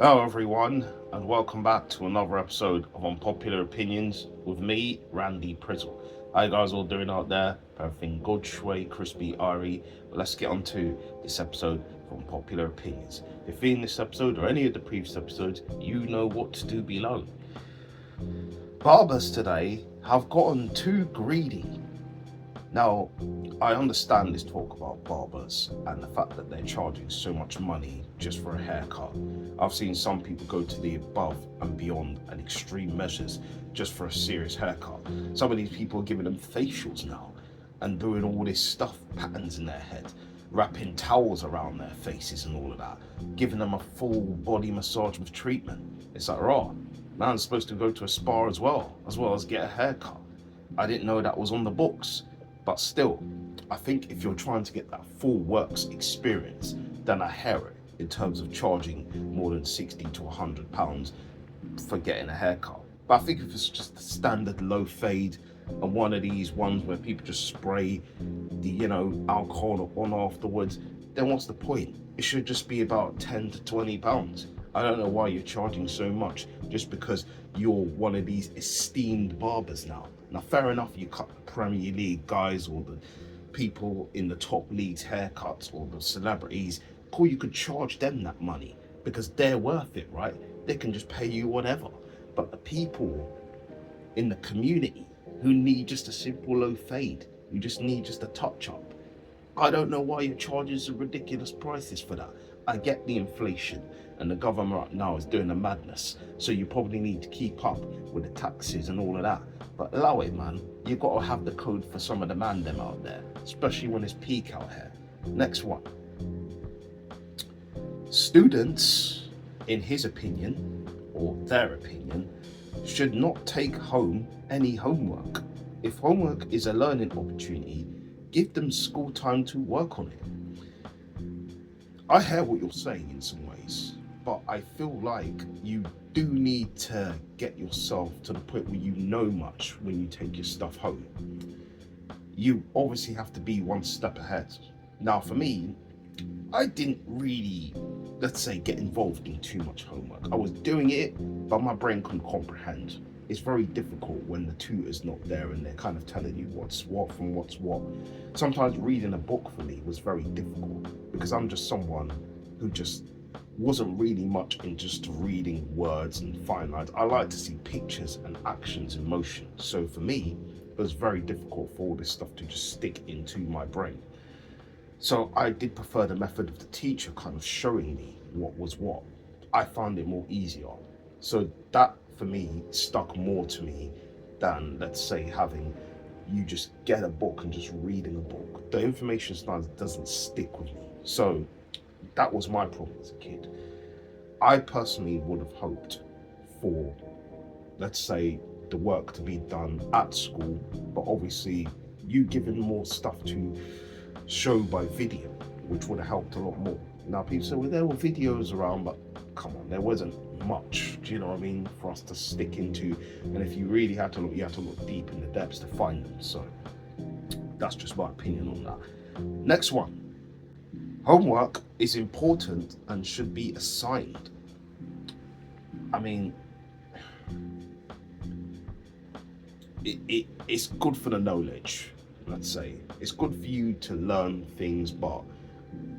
Hello everyone, and welcome back to another episode of Unpopular Opinions with me, Randy Prizzle. How you guys all doing out there? Everything good, shway, crispy, airy. But let's get on to this episode of Unpopular Opinions. If you're in this episode or any of the previous episodes, you know what to do below. Barbers today have gotten too greedy. Now, I understand this talk about barbers and the fact that they're charging so much money just for a haircut. I've seen some people go to the above and beyond and extreme measures just for a serious haircut. Some of these people are giving them facials now and doing all this stuff, patterns in their head, wrapping towels around their faces and all of that, giving them a full body massage with treatment. It's like, raw, man's supposed to go to a spa as well as get a haircut. I didn't know that was on the books. But still, I think if you're trying to get that full works experience, then I hear it in terms of charging more than £60 to £100 for getting a haircut. But I think if it's just a standard low fade and one of these ones where people just spray the, alcohol on afterwards, then what's the point? It should just be about £10 to £20. I don't know why you're charging so much just because you're one of these esteemed barbers now. Now, fair enough, you cut the Premier League guys or the people in the top leagues haircuts or the celebrities. Cool, you could charge them that money because they're worth it, right? They can just pay you whatever. But the people in the community who need just a simple low fade, who just need just a touch up, I don't know why you're charging some ridiculous prices for that. I get the inflation and the government right now is doing a madness, so you probably need to keep up with the taxes and all of that. But allow it, man. You got to have the code for some of the man them out there, especially when it's peak out here. Next one. Students, in his opinion, or their opinion, should not take home any homework. If homework is a learning opportunity, give them school time to work on it. I hear what you're saying in some ways, but I feel like you do need to get yourself to the point where you know much when you take your stuff home. You obviously have to be one step ahead. Now for me, I didn't really, let's say, get involved in too much homework. I was doing it, but my brain couldn't comprehend. It's very difficult when the tutor's not there and they're kind of telling you what's what from what's what. Sometimes reading a book for me was very difficult because I'm just someone who just wasn't really much in just reading words and fine lines. I like to see pictures and actions in motion. So for me, it was very difficult for all this stuff to just stick into my brain. So I did prefer the method of the teacher kind of showing me what was what. I found it more easier. So that for me stuck more to me than, let's say, having you just get a book and just reading a book. The information sometimes doesn't stick with me. So that was my problem as a kid. I personally would have hoped for, let's say, the work to be done at school, but obviously you giving more stuff to show by video, which would have helped a lot more. Now people say, well, there were videos around, but come on, there wasn't much, do you know what I mean, for us to stick into. And if you really had to look, you had to look deep in the depths to find them. So that's just my opinion on that. Next one. Homework is important and should be assigned. I mean, it's good for the knowledge, let's say. It's good for you to learn things, but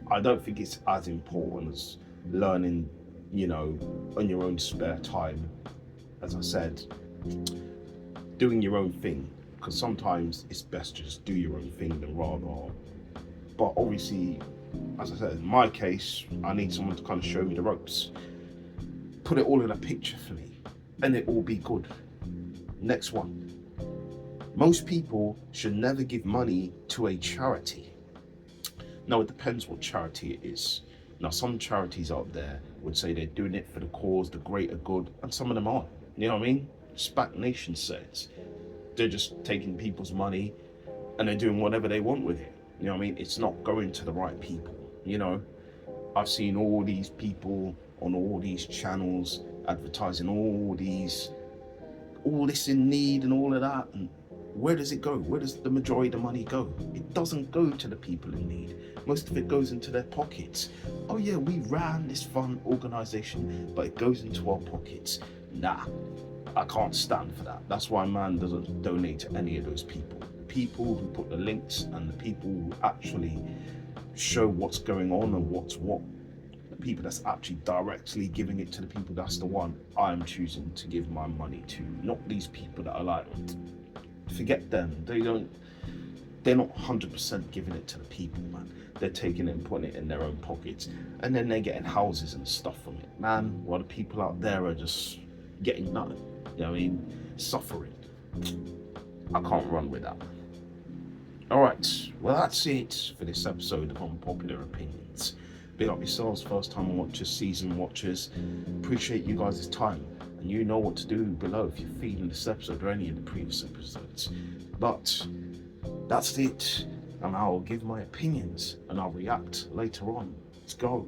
I don't think it's as important as learning, on your own spare time. As I said, doing your own thing, because sometimes it's best to just do your own thing than rather. But obviously, as I said, in my case, I need someone to kind of show me the ropes, put it all in a picture for me, and it will be good. Next one. Most people should never give money to a charity. Now, it depends what charity it is. Now, some charities out there would say they're doing it for the cause, the greater good, and some of them aren't. You know what I mean? SPAC Nation says they're just taking people's money and they're doing whatever they want with it. You know what I mean? It's not going to the right people. You know, I've seen all these people on all these channels advertising all this in need and all of that, and where does it go? Where does the majority of the money go? It doesn't go to the people in need. Most of it goes into their pockets. Oh yeah, we ran this fun organization, but it goes into our pockets. Nah, I can't stand for that. That's why man doesn't donate to any of those people. People who put the links and the people who actually show what's going on and what's what. The people that's actually directly giving it to the people, that's the one I'm choosing to give my money to. Not these people that are like, forget them. They're not 100% giving it to the people, man. They're taking it and putting it in their own pockets. And then they're getting houses and stuff from it. Man, while the people out there are just getting nothing. You know what I mean? Suffering. I can't run with that. Alright, well that's it for this episode of Unpopular Opinions. Big up yourselves, first time watchers, season watchers. Appreciate you guys' time. And you know what to do below if you're feeling this episode or any of the previous episodes. But that's it. And I'll give my opinions and I'll react later on. Let's go.